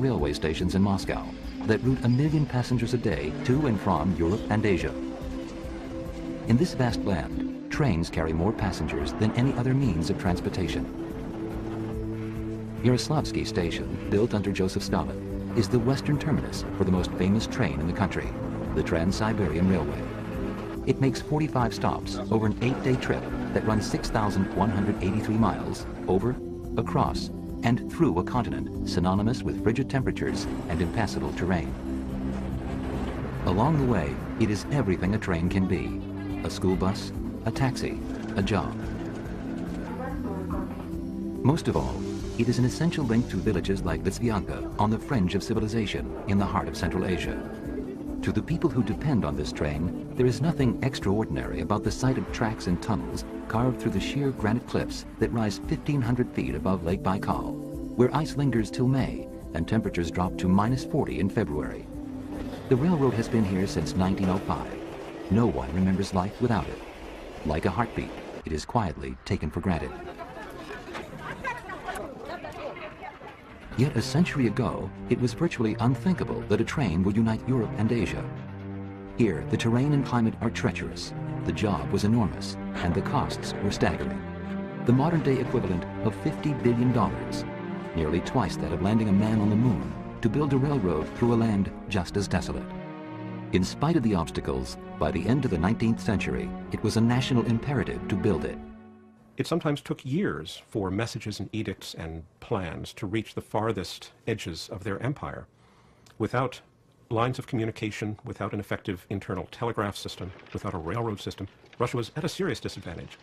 railway stations in Moscow that route 1 million passengers a day to and from Europe and Asia. In this vast land, trains carry more passengers than any other means of transportation. Yaroslavsky Station, built under Joseph Stalin, is the western terminus for the most famous train in the country, the Trans-Siberian Railway. It makes 45 stops over an 8-day trip that runs 6,183 miles over, across, and through a continent synonymous with frigid temperatures and impassable terrain. Along the way, it is everything a train can be: a school bus, a taxi, a job. Most of all, it is an essential link to villages like Litsvyanka on the fringe of civilization in the heart of Central Asia. To the people who depend on this train, there is nothing extraordinary about the sight of tracks and tunnels carved through the sheer granite cliffs that rise 1,500 feet above Lake Baikal, where ice lingers till May and temperatures drop to -40 in February. The railroad has been here since 1905. No one remembers life without it. Like a heartbeat, it is quietly taken for granted. Yet a century ago, it was virtually unthinkable that a train would unite Europe and Asia. Here, the terrain and climate are treacherous, the job was enormous, and the costs were staggering. The modern-day equivalent of $50 billion, nearly twice that of landing a man on the moon, to build a railroad through a land just as desolate. In spite of the obstacles, by the end of the 19th century, it was a national imperative to build it. It sometimes took years for messages and edicts and plans to reach the farthest edges of their empire. Without lines of communication, without an effective internal telegraph system, without a railroad system, Russia was at a serious disadvantage.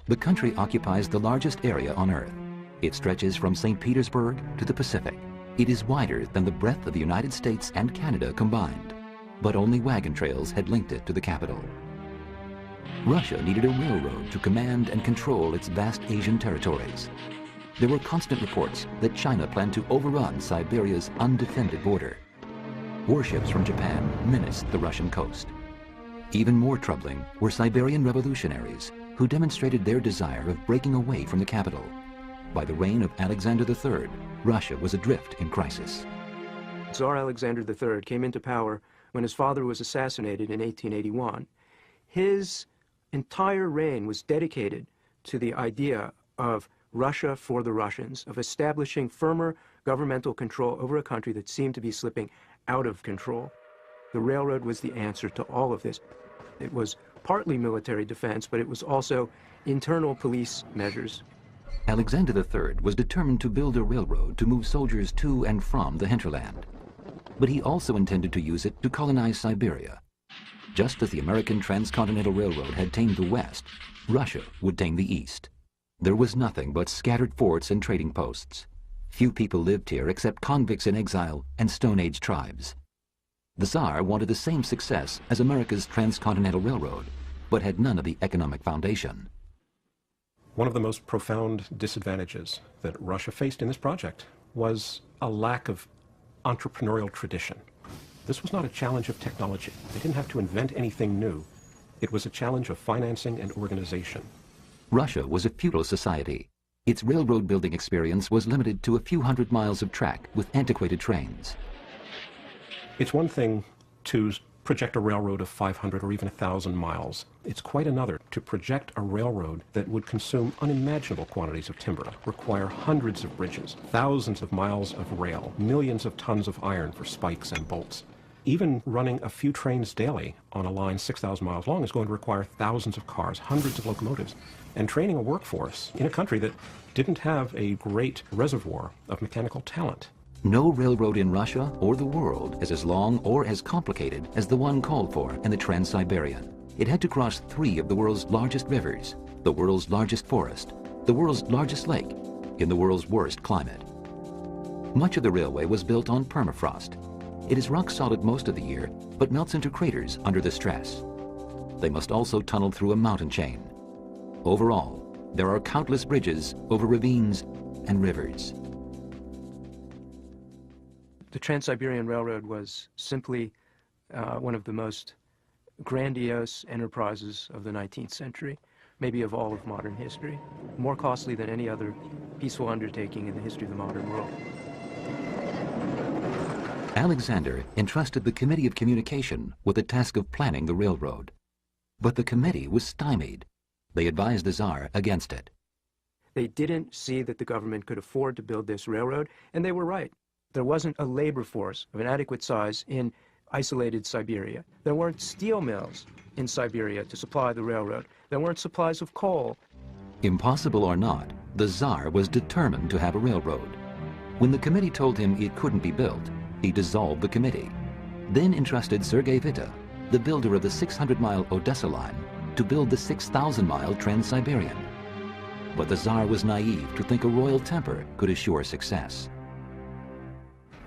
The country occupies the largest area on Earth. It stretches from St. Petersburg to the Pacific. It is wider than the breadth of the United States and Canada combined, but only wagon trails had linked it to the capital. Russia needed a railroad to command and control its vast Asian territories. There were constant reports that China planned to overrun Siberia's undefended border. Warships from Japan menaced the Russian coast. Even more troubling were Siberian revolutionaries who demonstrated their desire of breaking away from the capital. By the reign of Alexander III, Russia was adrift in crisis. Tsar Alexander III came into power when his father was assassinated in 1881. His entire reign was dedicated to the idea of Russia for the Russians, of establishing firmer governmental control over a country that seemed to be slipping out of control. The railroad was the answer to all of this. It was partly military defense, but it was also internal police measures. Alexander III was determined to build a railroad to move soldiers to and from the hinterland. But he also intended to use it to colonize Siberia. Just as the American Transcontinental Railroad had tamed the West, Russia would tame the East. There was nothing but scattered forts and trading posts. Few people lived here except convicts in exile and Stone Age tribes. The Tsar wanted the same success as America's Transcontinental Railroad, but had none of the economic foundation. One of the most profound disadvantages that Russia faced in this project was a lack of entrepreneurial tradition. This was not a challenge of technology. They didn't have to invent anything new. It was a challenge of financing and organization. Russia was a feudal society. Its railroad building experience was limited to a few hundred miles of track with antiquated trains. It's one thing to project a railroad of 500 or even 1,000 miles. It's quite another to project a railroad that would consume unimaginable quantities of timber, require hundreds of bridges, thousands of miles of rail, millions of tons of iron for spikes and bolts. Even running a few trains daily on a line 6,000 miles long is going to require thousands of cars, hundreds of locomotives, and training a workforce in a country that didn't have a great reservoir of mechanical talent. No railroad in Russia or the world is as long or as complicated as the one called for in the Trans-Siberian. It had to cross 3 of the world's largest rivers, the world's largest forest, the world's largest lake, in the world's worst climate. Much of the railway was built on permafrost. It is rock solid most of the year, but melts into craters under the stress. They must also tunnel through a mountain chain. Overall, there are countless bridges over ravines and rivers. The Trans-Siberian Railroad was simply one of the most grandiose enterprises of the 19th century, maybe of all of modern history, more costly than any other peaceful undertaking in the history of the modern world. Alexander entrusted the Committee of Communication with the task of planning the railroad. But the committee was stymied. They advised the Tsar against it. They didn't see that the government could afford to build this railroad, and they were right. There wasn't a labor force of an adequate size in isolated Siberia. There weren't steel mills in Siberia to supply the railroad. There weren't supplies of coal. Impossible or not, the Tsar was determined to have a railroad. When the committee told him it couldn't be built, he dissolved the committee, then entrusted Sergei Witte, the builder of the 600-mile Odessa line, to build the 6,000-mile Trans-Siberian. But the Tsar was naive to think a royal temper could assure success.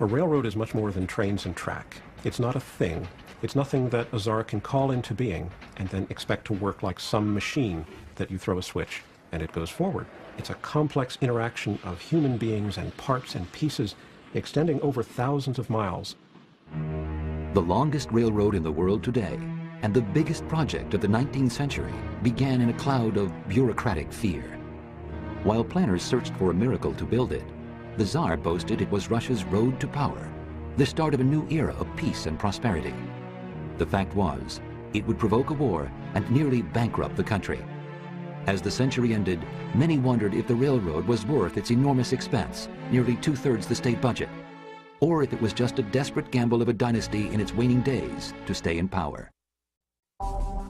A railroad is much more than trains and track. It's not a thing. It's nothing that a Tsar can call into being and then expect to work like some machine that you throw a switch and it goes forward. It's a complex interaction of human beings and parts and pieces extending over thousands of miles. The longest railroad in the world today, and the biggest project of the 19th century, began in a cloud of bureaucratic fear. While planners searched for a miracle to build it, the Tsar boasted it was Russia's road to power, the start of a new era of peace and prosperity. The fact was, it would provoke a war and nearly bankrupt the country. As the century ended, many wondered if the railroad was worth its enormous expense, nearly two-thirds the state budget, or if it was just a desperate gamble of a dynasty in its waning days to stay in power.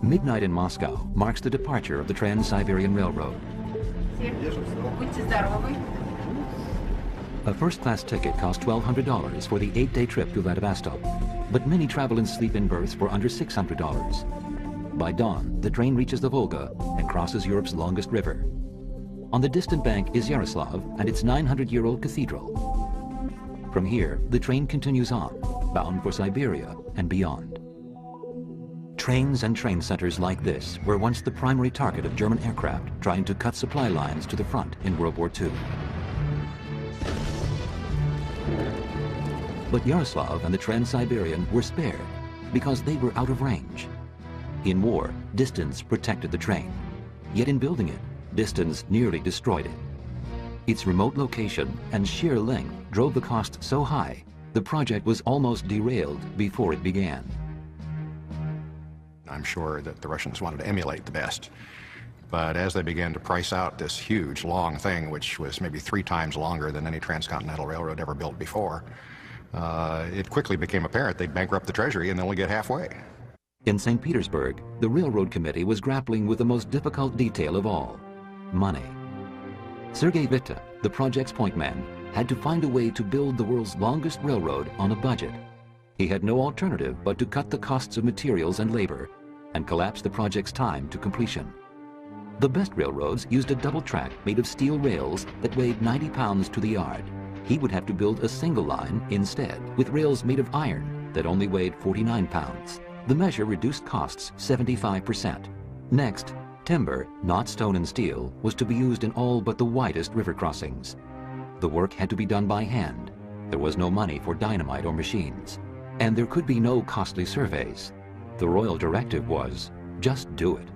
Midnight in Moscow marks the departure of the Trans-Siberian Railroad. A first-class ticket cost $1,200 for the 8-day trip to Vladivostok, but many travel and sleep in berths for under $600. By dawn, the train reaches the Volga and crosses Europe's longest river. On the distant bank is Yaroslav and its 900-year-old cathedral. From here, the train continues on, bound for Siberia and beyond. Trains and train centers like this were once the primary target of German aircraft trying to cut supply lines to the front in World War II. But Yaroslav and the Trans-Siberian were spared because they were out of range. In war, distance protected the train. Yet in building it, distance nearly destroyed it. Its remote location and sheer length drove the cost so high, the project was almost derailed before it began. I'm sure that the Russians wanted to emulate the best. But as they began to price out this huge, long thing, which was maybe 3 times longer than any transcontinental railroad ever built before, it quickly became apparent they'd bankrupt the Treasury and only get halfway. In St. Petersburg, the Railroad Committee was grappling with the most difficult detail of all, money. Sergei Witte, the project's point man, had to find a way to build the world's longest railroad on a budget. He had no alternative but to cut the costs of materials and labor and collapse the project's time to completion. The best railroads used a double track made of steel rails that weighed 90 pounds to the yard. He would have to build a single line instead, with rails made of iron that only weighed 49 pounds. The measure reduced costs 75%. Next, timber, not stone and steel, was to be used in all but the widest river crossings. The work had to be done by hand. There was no money for dynamite or machines. And there could be no costly surveys. The royal directive was, just do it.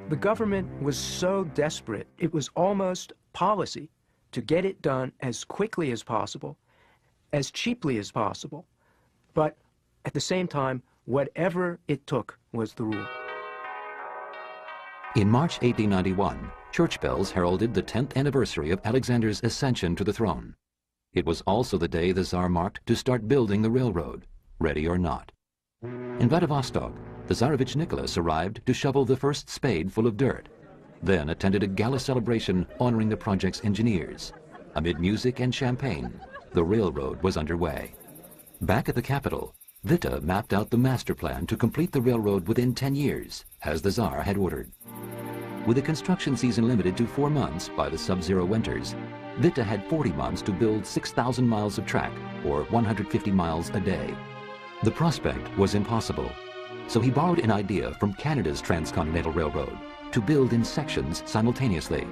The government was so desperate, it was almost policy to get it done as quickly as possible, as cheaply as possible. But at the same time, whatever it took was the rule. In March 1891, church bells heralded the 10th anniversary of Alexander's ascension to the throne. It was also the day the Tsar marked to start building the railroad, ready or not. In Vladivostok, the Tsarevich Nicholas arrived to shovel the first spade full of dirt, then attended a gala celebration honoring the project's engineers. Amid music and champagne, the railroad was underway. Back at the capital, Witte mapped out the master plan to complete the railroad within 10 years, as the Tsar had ordered. With the construction season limited to 4 months by the sub-zero winters, Witte had 40 months to build 6,000 miles of track, or 150 miles a day. The prospect was impossible, so he borrowed an idea from Canada's Transcontinental Railroad to build in sections simultaneously.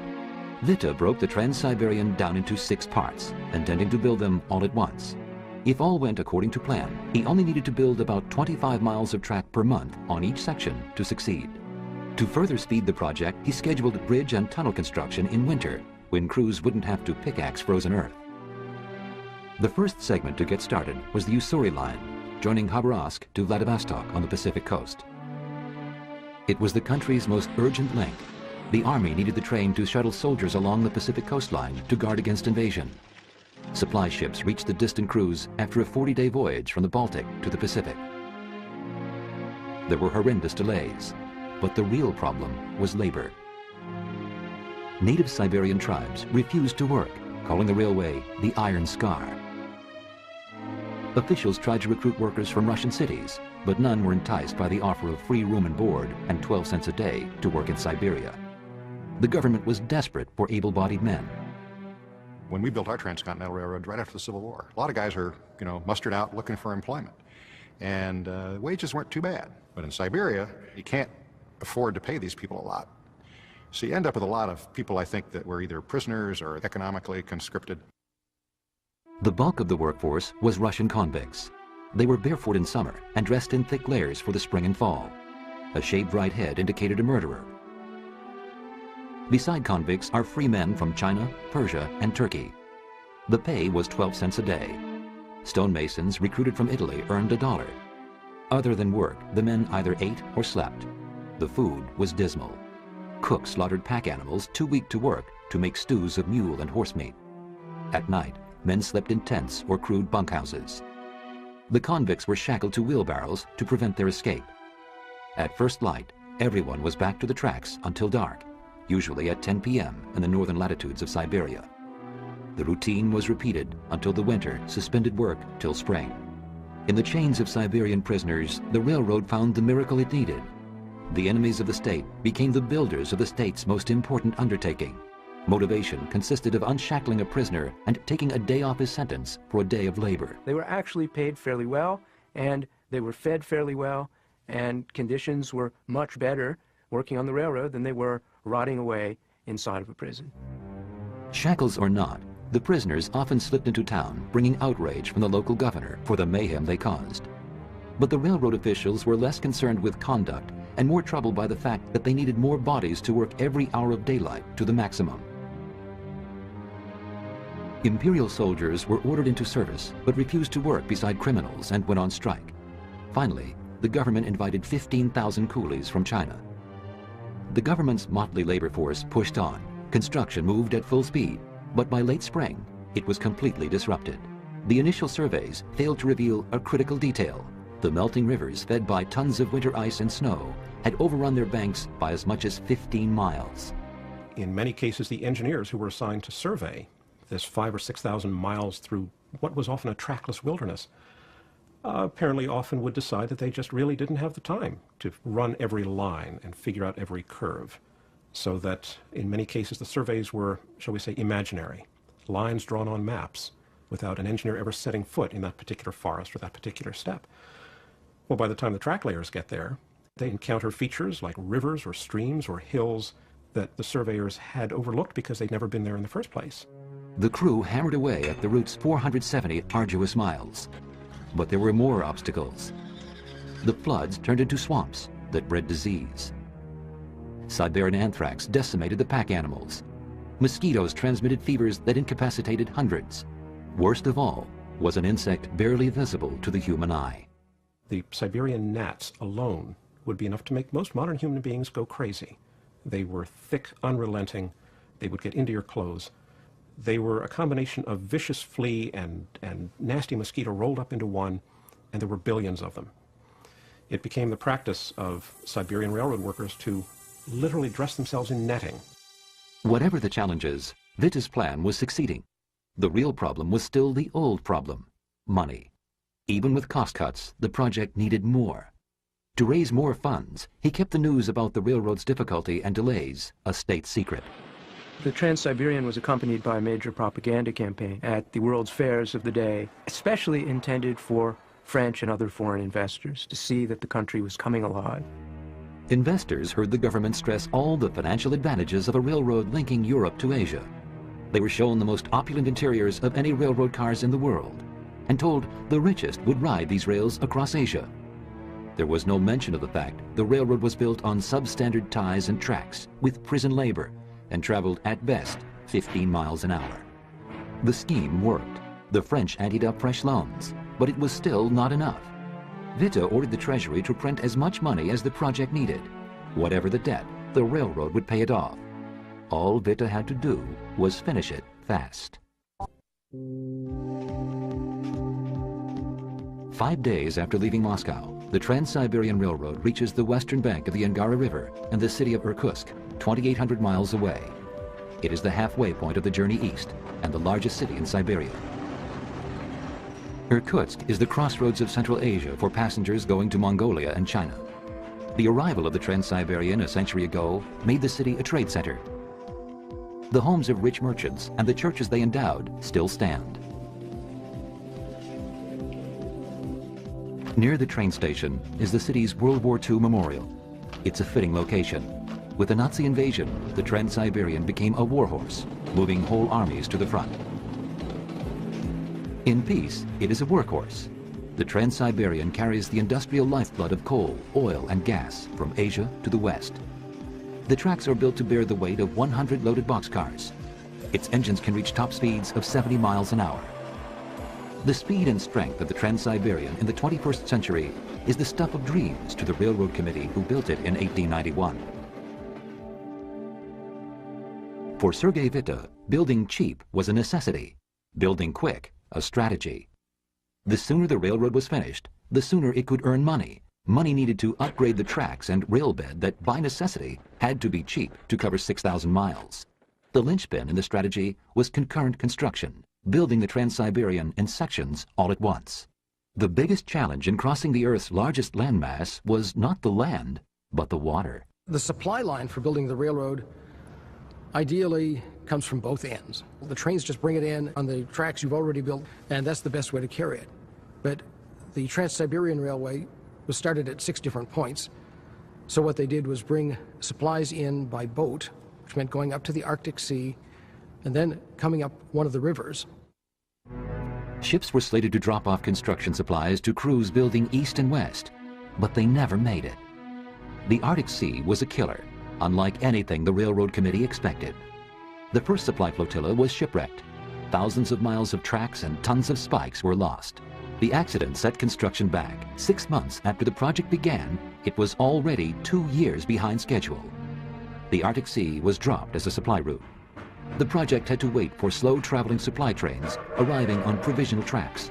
Witte broke the Trans-Siberian down into 6 parts, intending to build them all at once. If all went according to plan, he only needed to build about 25 miles of track per month on each section to succeed. To further speed the project, he scheduled bridge and tunnel construction in winter, when crews wouldn't have to pickaxe frozen earth. The first segment to get started was the Ussuri line, joining Khabarovsk to Vladivostok on the Pacific coast. It was the country's most urgent link. The army needed the train to shuttle soldiers along the Pacific coastline to guard against invasion. Supply ships reached the distant cruise after a 40-day voyage from the Baltic to the Pacific. There were horrendous delays, but the real problem was labor. Native Siberian tribes refused to work, calling the railway the Iron Scar. Officials tried to recruit workers from Russian cities, but none were enticed by the offer of free room and board and 12 cents a day to work in Siberia. The government was desperate for able-bodied men. When we built our transcontinental railroad right after the Civil War, a lot of guys are, mustered out looking for employment. And wages weren't too bad. But in Siberia, you can't afford to pay these people a lot. So you end up with a lot of people, I think, that were either prisoners or economically conscripted. The bulk of the workforce was Russian convicts. They were barefoot in summer and dressed in thick layers for the spring and fall. A shaved right head indicated a murderer. Beside convicts are free men from China, Persia, and Turkey. The pay was 12 cents a day. Stonemasons recruited from Italy earned $1. Other than work, the men either ate or slept. The food was dismal. Cooks slaughtered pack animals too weak to work to make stews of mule and horse meat. At night, men slept in tents or crude bunkhouses. The convicts were shackled to wheelbarrows to prevent their escape. At first light, everyone was back to the tracks until dark, usually at 10 p.m. in the northern latitudes of Siberia. The routine was repeated until the winter suspended work till spring. In the chains of Siberian prisoners, the railroad found the miracle it needed. The enemies of the state became the builders of the state's most important undertaking. Motivation consisted of unshackling a prisoner and taking a day off his sentence for a day of labor. They were actually paid fairly well, and they were fed fairly well, and conditions were much better working on the railroad than they were rotting away inside of a prison. Shackles or not, the prisoners often slipped into town, bringing outrage from the local governor for the mayhem they caused. But the railroad officials were less concerned with conduct and more troubled by the fact that they needed more bodies to work every hour of daylight to the maximum. Imperial soldiers were ordered into service but refused to work beside criminals and went on strike. Finally, the government invited 15,000 coolies from China. The government's motley labor force pushed on. Construction moved at full speed, but by late spring, it was completely disrupted. The initial surveys failed to reveal a critical detail. The melting rivers, fed by tons of winter ice and snow, had overrun their banks by as much as 15 miles. In many cases, the engineers who were assigned to survey this 5,000 or 6,000 miles through what was often a trackless wilderness, apparently often would decide that they just really didn't have the time to run every line and figure out every curve. So that in many cases the surveys were, shall we say, imaginary, lines drawn on maps without an engineer ever setting foot in that particular forest or that particular step. Well, by the time the track layers get there, they encounter features like rivers or streams or hills that the surveyors had overlooked because they'd never been there in the first place. The crew hammered away at the route's 470 arduous miles. But there were more obstacles. The floods turned into swamps that bred disease. Siberian anthrax decimated the pack animals. Mosquitoes transmitted fevers that incapacitated hundreds. Worst of all was an insect barely visible to the human eye. The Siberian gnats alone would be enough to make most modern human beings go crazy. They were thick, unrelenting. They would get into your clothes. They were a combination of vicious flea and nasty mosquito rolled up into one, and there were billions of them. It became the practice of Siberian railroad workers to literally dress themselves in netting. Whatever the challenges, Witta's plan was succeeding. The real problem was still the old problem, money. Even with cost cuts, the project needed more. To raise more funds, he kept the news about the railroad's difficulty and delays a state secret. The Trans-Siberian was accompanied by a major propaganda campaign at the world's fairs of the day, especially intended for French and other foreign investors to see that the country was coming alive. Investors heard the government stress all the financial advantages of a railroad linking Europe to Asia. They were shown the most opulent interiors of any railroad cars in the world, and told the richest would ride these rails across Asia. There was no mention of the fact the railroad was built on substandard ties and tracks with prison labor and traveled at best 15 miles an hour. The scheme worked. The French anteed up fresh loans, but it was still not enough. Witte ordered the treasury to print as much money as the project needed. Whatever the debt, the railroad would pay it off. All Witte had to do was finish it fast. 5 days after leaving Moscow, the Trans-Siberian Railroad reaches the western bank of the Angara River and the city of Irkutsk, 2,800 miles away. It is the halfway point of the journey east and the largest city in Siberia. Irkutsk is the crossroads of Central Asia for passengers going to Mongolia and China. The arrival of the Trans-Siberian a century ago made the city a trade center. The homes of rich merchants and the churches they endowed still stand. Near the train station is the city's World War II memorial. It's a fitting location. With the Nazi invasion, the Trans-Siberian became a warhorse, moving whole armies to the front. In peace, it is a workhorse. The Trans-Siberian carries the industrial lifeblood of coal, oil, and gas from Asia to the West. The tracks are built to bear the weight of 100 loaded boxcars. Its engines can reach top speeds of 70 miles an hour. The speed and strength of the Trans-Siberian in the 21st century is the stuff of dreams to the railroad committee who built it in 1891. For Sergei Witte, building cheap was a necessity. Building quick, a strategy. The sooner the railroad was finished, the sooner it could earn money. Money needed to upgrade the tracks and rail bed that, by necessity, had to be cheap to cover 6,000 miles. The linchpin in the strategy was concurrent construction, building the Trans-Siberian in sections all at once. The biggest challenge in crossing the Earth's largest landmass was not the land, but the water. The supply line for building the railroad ideally comes from both ends. The trains just bring it in on the tracks you've already built, and that's the best way to carry it. But the Trans-Siberian Railway was started at 6 different points. So what they did was bring supplies in by boat, which meant going up to the Arctic Sea and then coming up one of the rivers. Ships were slated to drop off construction supplies to crews building east and west, but they never made it. The Arctic Sea was a killer, unlike anything the Railroad Committee expected. The first supply flotilla was shipwrecked. Thousands of miles of tracks and tons of spikes were lost. The accident set construction back. 6 months after the project began, it was already 2 years behind schedule. The Arctic Sea was dropped as a supply route. The project had to wait for slow-traveling supply trains arriving on provisional tracks.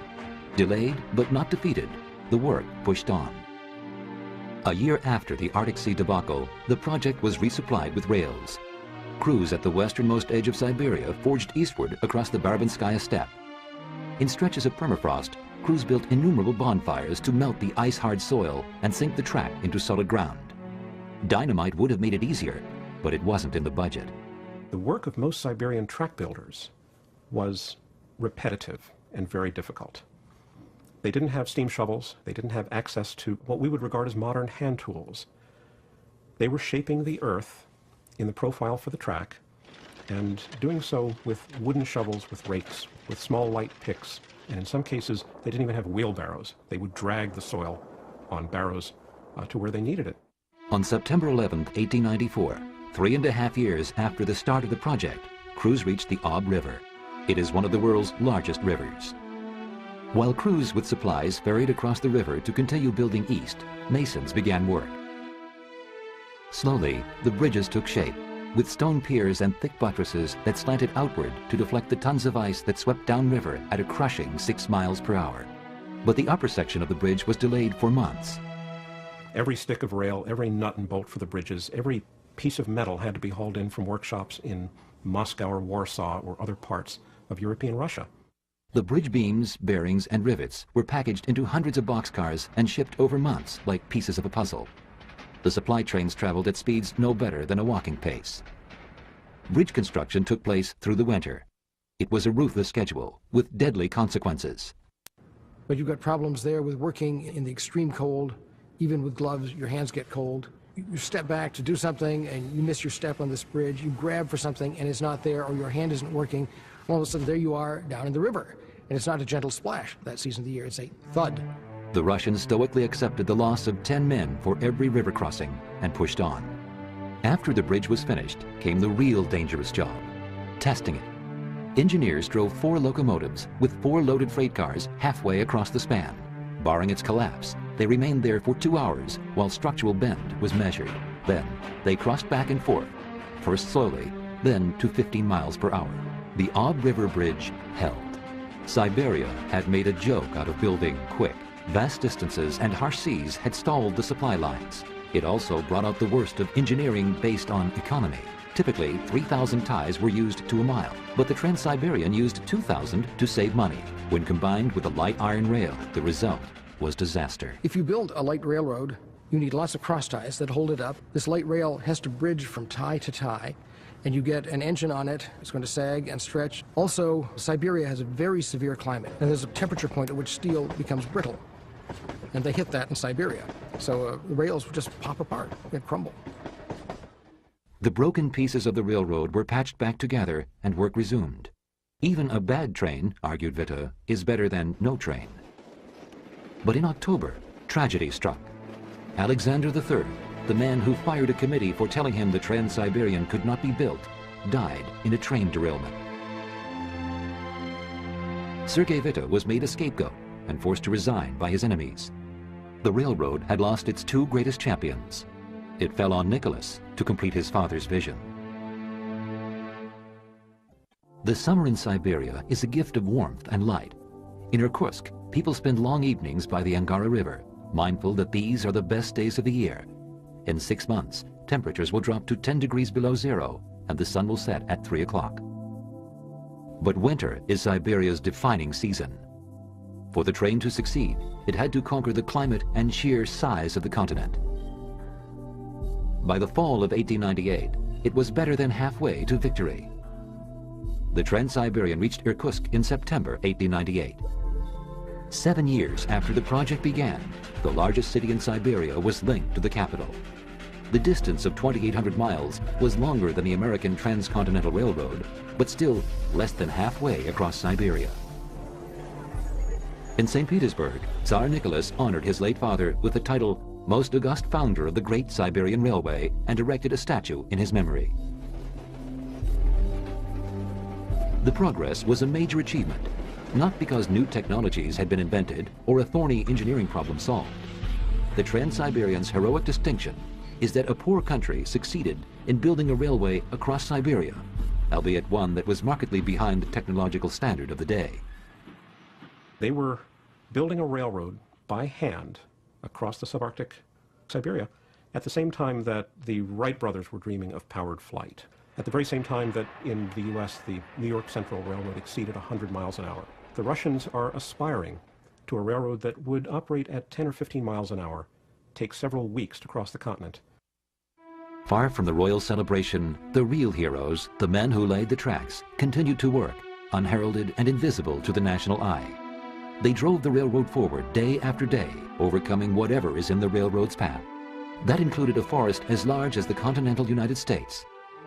Delayed but not defeated, the work pushed on. A year after the Arctic Sea debacle, the project was resupplied with rails. Crews at the westernmost edge of Siberia forged eastward across the Barabanskaya steppe. In stretches of permafrost, crews built innumerable bonfires to melt the ice-hard soil and sink the track into solid ground. Dynamite would have made it easier, but it wasn't in the budget. The work of most Siberian track builders was repetitive and very difficult. They didn't have steam shovels. They didn't have access to what we would regard as modern hand tools. They were shaping the earth in the profile for the track and doing so with wooden shovels, with rakes, with small light picks, and in some cases they didn't even have wheelbarrows. They would drag the soil on barrows to where they needed it. On September 11, 1894, 3.5 years after the start of the project, crews reached the Ob River. It is one of the world's largest rivers. While crews with supplies ferried across the river to continue building east, masons began work. Slowly, the bridges took shape, with stone piers and thick buttresses that slanted outward to deflect the tons of ice that swept downriver at a crushing 6 miles per hour. But the upper section of the bridge was delayed for months. Every stick of rail, every nut and bolt for the bridges, every piece of metal had to be hauled in from workshops in Moscow or Warsaw or other parts of European Russia. The bridge beams, bearings, and rivets were packaged into hundreds of boxcars and shipped over months like pieces of a puzzle. The supply trains traveled at speeds no better than a walking pace. Bridge construction took place through the winter. It was a ruthless schedule with deadly consequences. But you've got problems there with working in the extreme cold. Even with gloves, your hands get cold. You step back to do something and you miss your step on this bridge. You grab for something and it's not there, or your hand isn't working. All of a sudden, there you are down in the river. And it's not a gentle splash that season of the year, it's a thud. The Russians stoically accepted the loss of 10 men for every river crossing and pushed on. After the bridge was finished came the real dangerous job, testing it. Engineers drove 4 locomotives with 4 loaded freight cars halfway across the span. Barring its collapse, they remained there for 2 hours while structural bend was measured. Then they crossed back and forth, first slowly, then to 15 miles per hour. The Ob River Bridge held. Siberia had made a joke out of building quick. Vast distances and harsh seas had stalled the supply lines. It also brought out the worst of engineering based on economy. Typically, 3,000 ties were used to a mile, but the Trans-Siberian used 2,000 to save money. When combined with a light iron rail, the result was disaster. If you build a light railroad, you need lots of cross ties that hold it up. This light rail has to bridge from tie to tie, and you get an engine on it. It's going to sag and stretch. Also, Siberia has a very severe climate, and there's a temperature point at which steel becomes brittle. And they hit that in Siberia. So the rails would just pop apart and crumble. The broken pieces of the railroad were patched back together and work resumed. Even a bad train, argued Witte, is better than no train. But in October, tragedy struck. Alexander III, the man who fired a committee for telling him the Trans-Siberian could not be built, died in a train derailment. Sergei Witte was made a scapegoat and forced to resign by his enemies. The railroad had lost its 2 greatest champions. It fell on Nicholas to complete his father's vision. The summer in Siberia is a gift of warmth and light. In Irkutsk, people spend long evenings by the Angara River, mindful that these are the best days of the year. In 6 months, temperatures will drop to 10 degrees below zero, and the sun will set at 3 o'clock. But winter is Siberia's defining season. For the train to succeed, it had to conquer the climate and sheer size of the continent. By the fall of 1898, it was better than halfway to victory. The Trans-Siberian reached Irkutsk in September 1898. 7 years after the project began, the largest city in Siberia was linked to the capital. The distance of 2,800 miles was longer than the American Transcontinental Railroad, but still less than halfway across Siberia. In St. Petersburg, Tsar Nicholas honored his late father with the title Most August Founder of the Great Siberian Railway and erected a statue in his memory. The progress was a major achievement, not because new technologies had been invented or a thorny engineering problem solved. The Trans-Siberian's heroic distinction is that a poor country succeeded in building a railway across Siberia, albeit one that was markedly behind the technological standard of the day. They were building a railroad by hand across the subarctic Siberia at the same time that the Wright brothers were dreaming of powered flight. At the very same time that in the US, the New York Central Railroad exceeded 100 miles an hour. The Russians are aspiring to a railroad that would operate at 10 or 15 miles an hour, take several weeks to cross the continent. Far from the royal celebration, the real heroes, the men who laid the tracks, continued to work, unheralded and invisible to the national eye. They drove the railroad forward day after day, overcoming whatever is in the railroad's path. That included a forest as large as the continental United States.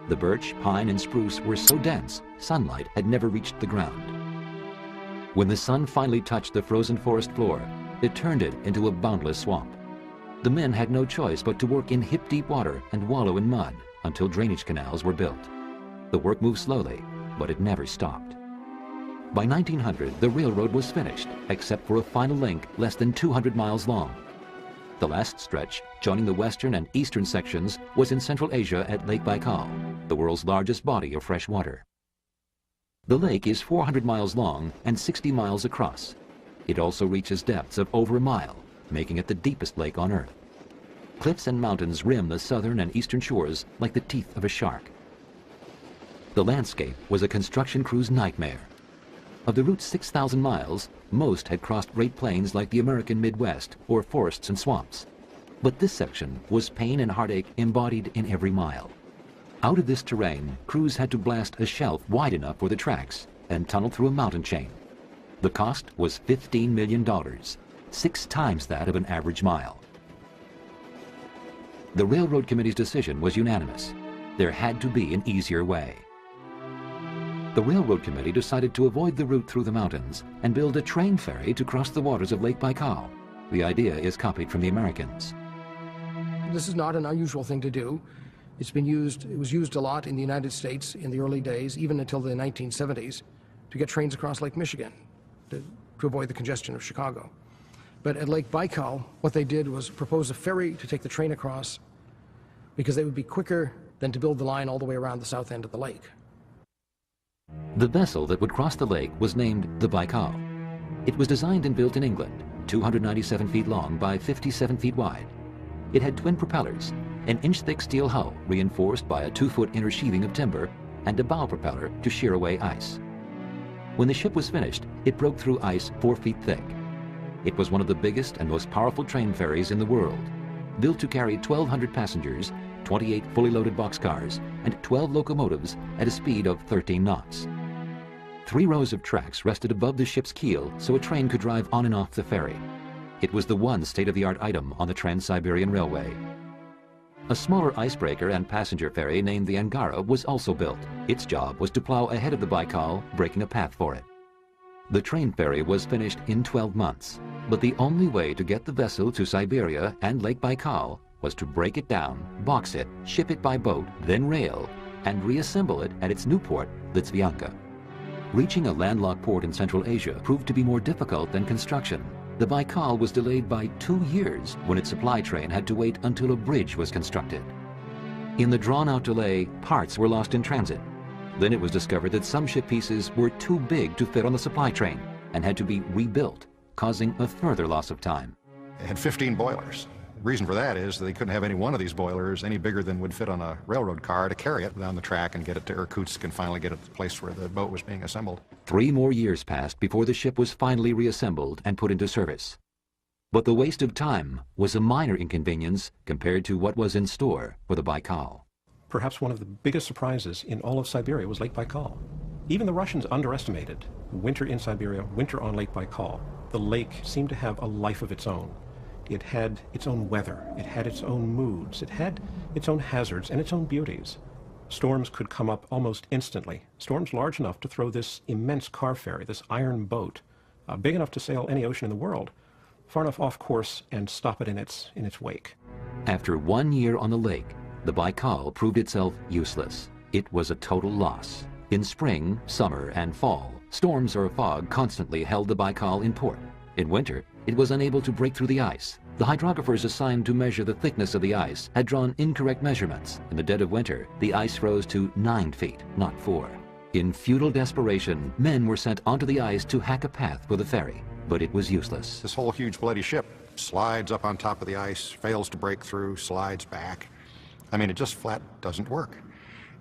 The birch, pine, and spruce were so dense, sunlight had never reached the ground. When the sun finally touched the frozen forest floor, it turned it into a boundless swamp. The men had no choice but to work in hip-deep water and wallow in mud until drainage canals were built. The work moved slowly, but it never stopped. By 1900, the railroad was finished, except for a final link less than 200 miles long. The last stretch, joining the western and eastern sections, was in Central Asia at Lake Baikal, the world's largest body of fresh water. The lake is 400 miles long and 60 miles across. It also reaches depths of over a mile, making it the deepest lake on Earth. Cliffs and mountains rim the southern and eastern shores like the teeth of a shark. The landscape was a construction crew's nightmare. Of the route's 6,000 miles, most had crossed Great Plains like the American Midwest or forests and swamps. But this section was pain and heartache embodied in every mile. Out of this terrain, crews had to blast a shelf wide enough for the tracks and tunnel through a mountain chain. The cost was $15 million, 6 times that of an average mile. The Railroad Committee's decision was unanimous. There had to be an easier way. The Railroad Committee decided to avoid the route through the mountains and build a train ferry to cross the waters of Lake Baikal. The idea is copied from the Americans. This is not an unusual thing to do. It was used a lot in the United States in the early days, even until the 1970s. to get trains across Lake Michigan to avoid the congestion of Chicago. But at Lake Baikal, what they did was propose a ferry to take the train across because they would be quicker than to build the line all the way around the south end of the lake. The vessel that would cross the lake was named the Baikal. It was designed and built in England, 297 feet long by 57 feet wide. It had twin propellers, an inch-thick steel hull reinforced by a 2-foot inner sheathing of timber, and a bow propeller to shear away ice. When the ship was finished, it broke through ice 4 feet thick. It was one of the biggest and most powerful train ferries in the world, built to carry 1,200 passengers, 28 fully loaded boxcars, and 12 locomotives at a speed of 13 knots. 3 rows of tracks rested above the ship's keel so a train could drive on and off the ferry. It was the one state-of-the-art item on the Trans-Siberian Railway. A smaller icebreaker and passenger ferry named the Angara was also built. Its job was to plow ahead of the Baikal, breaking a path for it. The train ferry was finished in 12 months, but the only way to get the vessel to Siberia and Lake Baikal was to break it down, box it, ship it by boat, then rail, and reassemble it at its new port, Litsvyanka. Reaching a landlocked port in Central Asia proved to be more difficult than construction. The Baikal was delayed by 2 years when its supply train had to wait until a bridge was constructed. In the drawn-out delay, parts were lost in transit. Then it was discovered that some ship pieces were too big to fit on the supply train and had to be rebuilt, causing a further loss of time. It had 15 boilers. The reason for that is that they couldn't have any one of these boilers any bigger than would fit on a railroad car to carry it down the track and get it to Irkutsk and finally get it to the place where the boat was being assembled. 3 more years passed before the ship was finally reassembled and put into service. But the waste of time was a minor inconvenience compared to what was in store for the Baikal. Perhaps one of the biggest surprises in all of Siberia was Lake Baikal. Even the Russians underestimated winter in Siberia, winter on Lake Baikal. The lake seemed to have a life of its own. It had its own weather, it had its own moods, it had its own hazards and its own beauties. Storms could come up almost instantly, storms large enough to throw this immense car ferry, this iron boat, big enough to sail any ocean in the world, far enough off course and stop it in its wake. After 1 year on the lake, the Baikal proved itself useless. It was a total loss. In spring, summer, and fall, storms or fog constantly held the Baikal in port. In winter, it was unable to break through the ice. The hydrographers assigned to measure the thickness of the ice had drawn incorrect measurements. In the dead of winter, the ice rose to 9 feet, not 4. In futile desperation, men were sent onto the ice to hack a path for the ferry, but it was useless. This whole huge bloody ship slides up on top of the ice, fails to break through, slides back. I mean, it just flat doesn't work.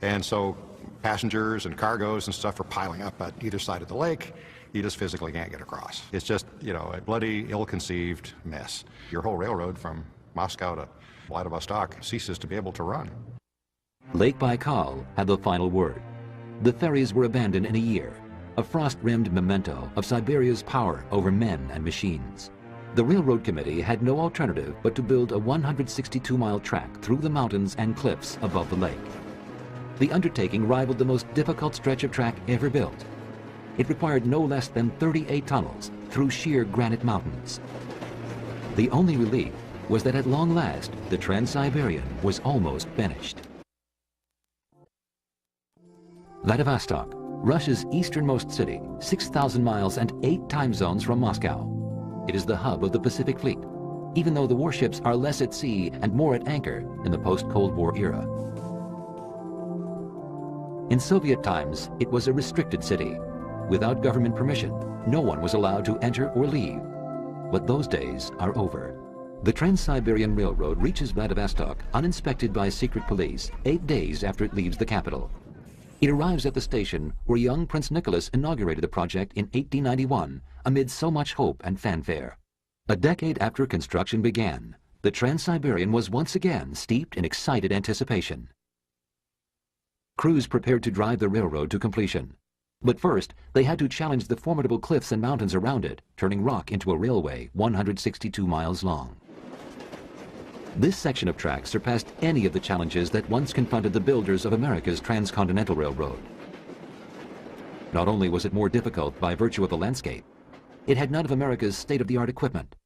And so passengers and cargoes and stuff are piling up at either side of the lake. You just physically can't get across. It's just, a bloody, ill-conceived mess. Your whole railroad from Moscow to Vladivostok ceases to be able to run. Lake Baikal had the final word. The ferries were abandoned in a year, a frost-rimmed memento of Siberia's power over men and machines. The Railroad Committee had no alternative but to build a 162-mile track through the mountains and cliffs above the lake. The undertaking rivaled the most difficult stretch of track ever built. It required no less than 38 tunnels through sheer granite mountains. The only relief was that at long last, the Trans-Siberian was almost finished. Vladivostok, Russia's easternmost city, 6,000 miles and 8 time zones from Moscow. It is the hub of the Pacific Fleet, even though the warships are less at sea and more at anchor in the post-Cold War era. In Soviet times, it was a restricted city. Without government permission, no one was allowed to enter or leave. But those days are over. The Trans-Siberian Railroad reaches Vladivostok uninspected by secret police 8 days after it leaves the capital. It arrives at the station where young Prince Nicholas inaugurated the project in 1891 amid so much hope and fanfare. A decade after construction began, the Trans-Siberian was once again steeped in excited anticipation. Crews prepared to drive the railroad to completion. But first, they had to challenge the formidable cliffs and mountains around it, turning rock into a railway 162 miles long. This section of track surpassed any of the challenges that once confronted the builders of America's transcontinental railroad. Not only was it more difficult by virtue of the landscape, it had none of America's state-of-the-art equipment.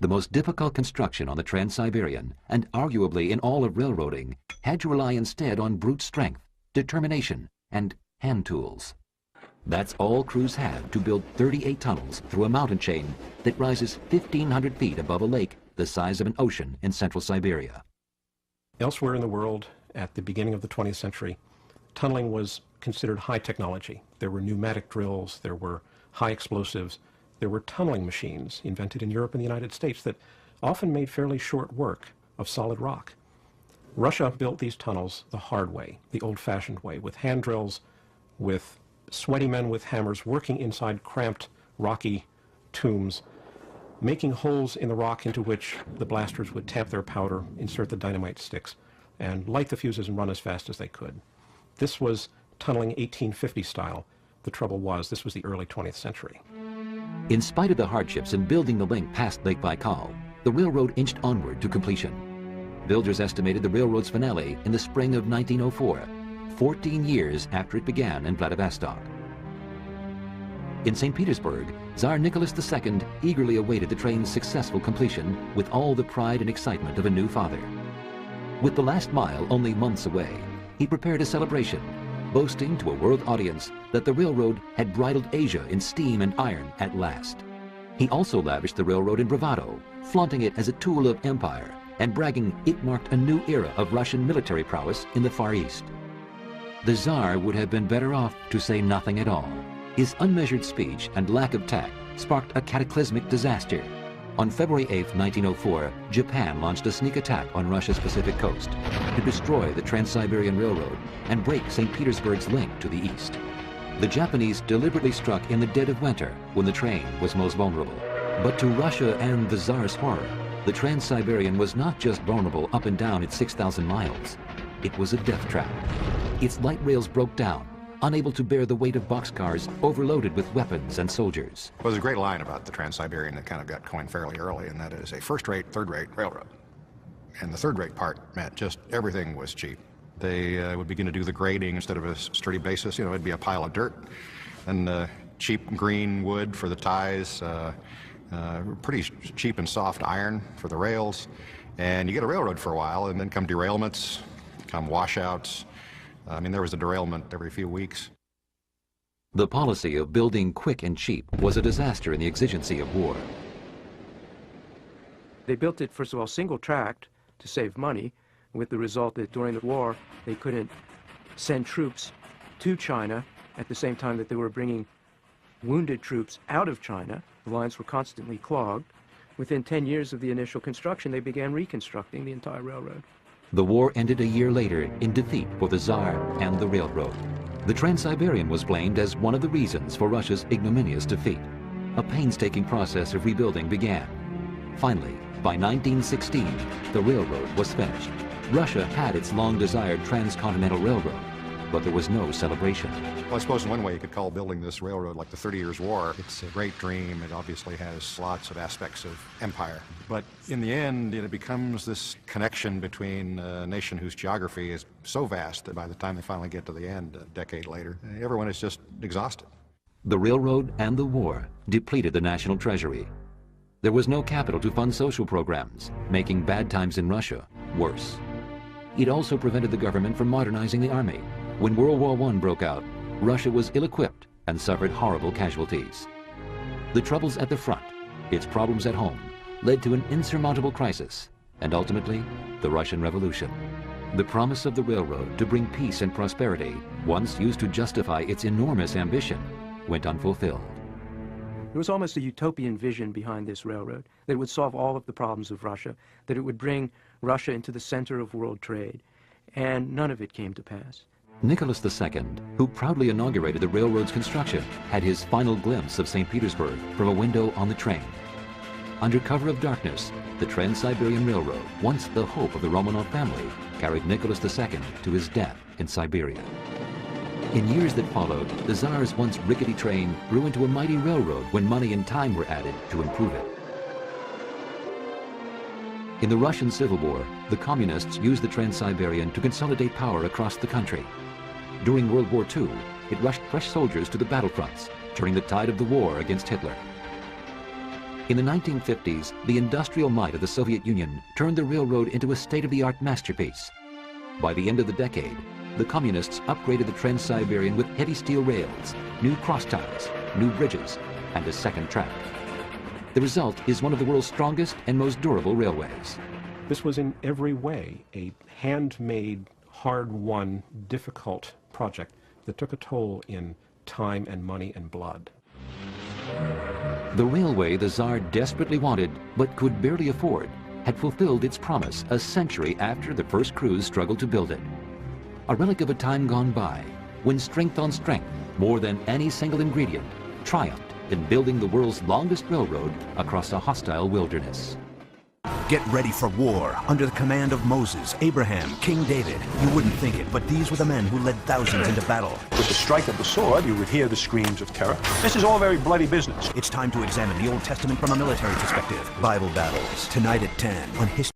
The most difficult construction on the Trans-Siberian, and arguably in all of railroading, had to rely instead on brute strength, determination, and hand tools. That's all crews had to build 38 tunnels through a mountain chain that rises 1,500 feet above a lake the size of an ocean in central Siberia. Elsewhere in the world, at the beginning of the 20th century, tunneling was considered high technology. There were pneumatic drills, there were high explosives, there were tunneling machines invented in Europe and the United States that often made fairly short work of solid rock. Russia built these tunnels the hard way, the old-fashioned way, with hand drills, with sweaty men with hammers working inside cramped, rocky tombs, making holes in the rock into which the blasters would tap their powder, insert the dynamite sticks, and light the fuses and run as fast as they could. This was tunneling 1850 style. The trouble was, this was the early 20th century. In spite of the hardships in building the link past Lake Baikal, the railroad inched onward to completion. Builders estimated the railroad's finale in the spring of 1904, 14 years after it began in Vladivostok. In St. Petersburg, Tsar Nicholas II eagerly awaited the train's successful completion with all the pride and excitement of a new father. With the last mile only months away, he prepared a celebration, boasting to a world audience that the railroad had bridled Asia in steam and iron at last. He also lavished the railroad in bravado, flaunting it as a tool of empire and bragging it marked a new era of Russian military prowess in the Far East. The Tsar would have been better off to say nothing at all. His unmeasured speech and lack of tact sparked a cataclysmic disaster. On February 8, 1904, Japan launched a sneak attack on Russia's Pacific coast to destroy the Trans-Siberian Railroad and break St. Petersburg's link to the east. The Japanese deliberately struck in the dead of winter when the train was most vulnerable. But to Russia and the Tsar's horror, the Trans-Siberian was not just vulnerable up and down its 6,000 miles. It was a death trap. Its light rails broke down, unable to bear the weight of boxcars overloaded with weapons and soldiers. Well, there's a great line about the Trans-Siberian that kind of got coined fairly early, and that is a first-rate, third-rate railroad. And the third-rate part meant just everything was cheap. They would begin to do the grading instead of a sturdy basis. You know, it'd be a pile of dirt and cheap green wood for the ties, pretty cheap and soft iron for the rails. And you get a railroad for a while, and then come derailments, come washouts. I mean, there was a derailment every few weeks. The policy of building quick and cheap was a disaster in the exigency of war. They built it, first of all, single-tracked to save money, with the result that during the war they couldn't send troops to China at the same time that they were bringing wounded troops out of China. The lines were constantly clogged. Within 10 years of the initial construction, they began reconstructing the entire railroad. The war ended a year later in defeat for the Tsar and the railroad. The Trans-Siberian was blamed as one of the reasons for Russia's ignominious defeat. A painstaking process of rebuilding began. Finally, by 1916, the railroad was finished. Russia had its long-desired transcontinental railroad, but there was no celebration. Well, I suppose in one way you could call building this railroad like the 30 Years' War. It's a great dream. It obviously has lots of aspects of empire. But in the end, it becomes this connection between a nation whose geography is so vast that by the time they finally get to the end, a decade later, everyone is just exhausted. The railroad and the war depleted the national treasury. There was no capital to fund social programs, making bad times in Russia worse. It also prevented the government from modernizing the army. When World War I broke out, Russia was ill-equipped and suffered horrible casualties. The troubles at the front, its problems at home, led to an insurmountable crisis, and ultimately, the Russian Revolution. The promise of the railroad to bring peace and prosperity, once used to justify its enormous ambition, went unfulfilled. There was almost a utopian vision behind this railroad, that it would solve all of the problems of Russia, that it would bring Russia into the center of world trade, and none of it came to pass. Nicholas II, who proudly inaugurated the railroad's construction, had his final glimpse of St. Petersburg from a window on the train. Under cover of darkness, the Trans-Siberian Railroad, once the hope of the Romanov family, carried Nicholas II to his death in Siberia. In years that followed, the Tsar's once rickety train grew into a mighty railroad when money and time were added to improve it. In the Russian Civil War, the communists used the Trans-Siberian to consolidate power across the country. During World War II, it rushed fresh soldiers to the battlefronts, turning the tide of the war against Hitler. In the 1950s, the industrial might of the Soviet Union turned the railroad into a state-of-the-art masterpiece. By the end of the decade, the communists upgraded the Trans-Siberian with heavy steel rails, new cross ties, new bridges, and a second track. The result is one of the world's strongest and most durable railways. This was in every way a handmade, hard-won, difficult project that took a toll in time and money and blood. The railway the Tsar desperately wanted, but could barely afford, had fulfilled its promise a century after the first crews struggled to build it. A relic of a time gone by, when strength on strength, more than any single ingredient, triumphed in building the world's longest railroad across a hostile wilderness. Get ready for war under the command of Moses, Abraham, King David. You wouldn't think it, but these were the men who led thousands into battle. With the strike of the sword, you would hear the screams of terror. This is all very bloody business. It's time to examine the Old Testament from a military perspective. Bible Battles, tonight at 10 on History.